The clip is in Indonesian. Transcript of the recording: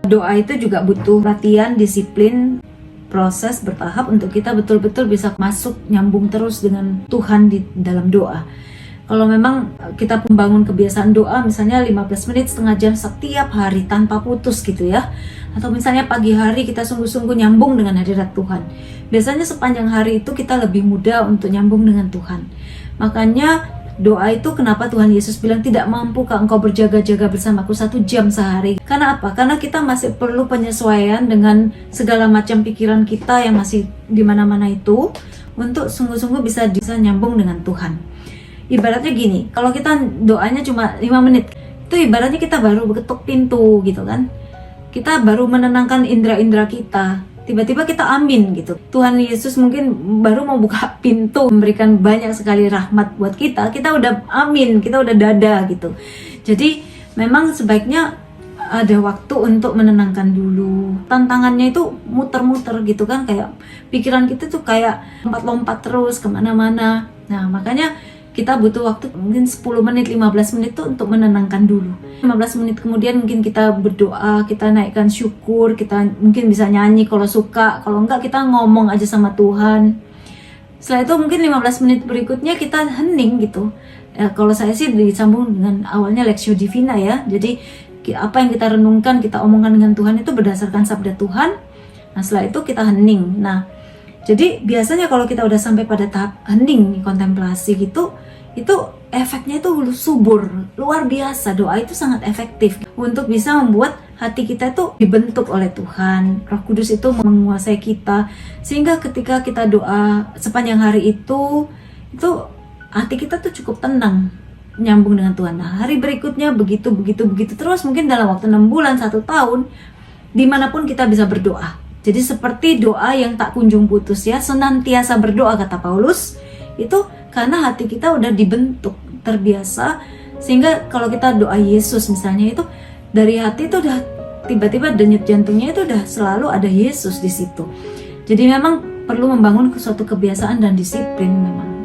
Doa itu juga butuh latihan, disiplin, proses bertahap untuk kita betul-betul bisa masuk nyambung terus dengan Tuhan di dalam doa. Kalau memang kita membangun kebiasaan doa misalnya 15 menit, setengah jam setiap hari tanpa putus gitu ya, atau misalnya pagi hari kita sungguh-sungguh nyambung dengan hadirat Tuhan, biasanya sepanjang hari itu kita lebih mudah untuk nyambung dengan Tuhan. Makanya doa itu kenapa Tuhan Yesus bilang tidak mampukah engkau berjaga-jaga bersamaku 1 jam sehari. Karena apa? Karena kita masih perlu penyesuaian dengan segala macam pikiran kita yang masih di mana-mana itu, untuk sungguh-sungguh bisa nyambung dengan Tuhan. Ibaratnya gini, kalau kita doanya cuma 5 menit, itu ibaratnya kita baru ketuk pintu gitu kan. Kita baru menenangkan indera-indera kita. Tiba-tiba kita amin gitu. Tuhan Yesus mungkin baru mau buka pintu, memberikan banyak sekali rahmat buat kita udah amin, kita udah dada gitu. Jadi memang sebaiknya ada waktu untuk menenangkan dulu. Tantangannya itu muter-muter gitu kan, kayak pikiran kita tuh kayak lompat-lompat terus kemana-mana. Nah makanya kita butuh waktu mungkin 10 menit, 15 menit tuh untuk menenangkan dulu. 15 menit kemudian mungkin kita berdoa, kita naikkan syukur, kita mungkin bisa nyanyi kalau suka, kalau enggak kita ngomong aja sama Tuhan. Setelah itu mungkin 15 menit berikutnya kita hening gitu. Kalau saya sih disambung dengan awalnya Lectio Divina ya. Jadi apa yang kita renungkan, kita omongkan dengan Tuhan itu berdasarkan sabda Tuhan. Nah setelah itu kita hening. Nah jadi biasanya kalau kita udah sampai pada tahap hening, kontemplasi gitu, itu efeknya itu subur, luar biasa. Doa itu sangat efektif untuk bisa membuat hati kita itu dibentuk oleh Tuhan. Roh Kudus itu menguasai kita, sehingga ketika kita doa sepanjang hari itu hati kita tuh cukup tenang, nyambung dengan Tuhan. Nah hari berikutnya begitu terus, mungkin dalam waktu 6 bulan, 1 tahun, dimanapun kita bisa berdoa. Jadi seperti doa yang tak kunjung putus ya, senantiasa berdoa kata Paulus, itu karena hati kita udah dibentuk, terbiasa, sehingga kalau kita doa Yesus misalnya itu dari hati itu udah tiba-tiba denyut jantungnya itu udah selalu ada Yesus di situ. Jadi memang perlu membangun suatu kebiasaan dan disiplin memang.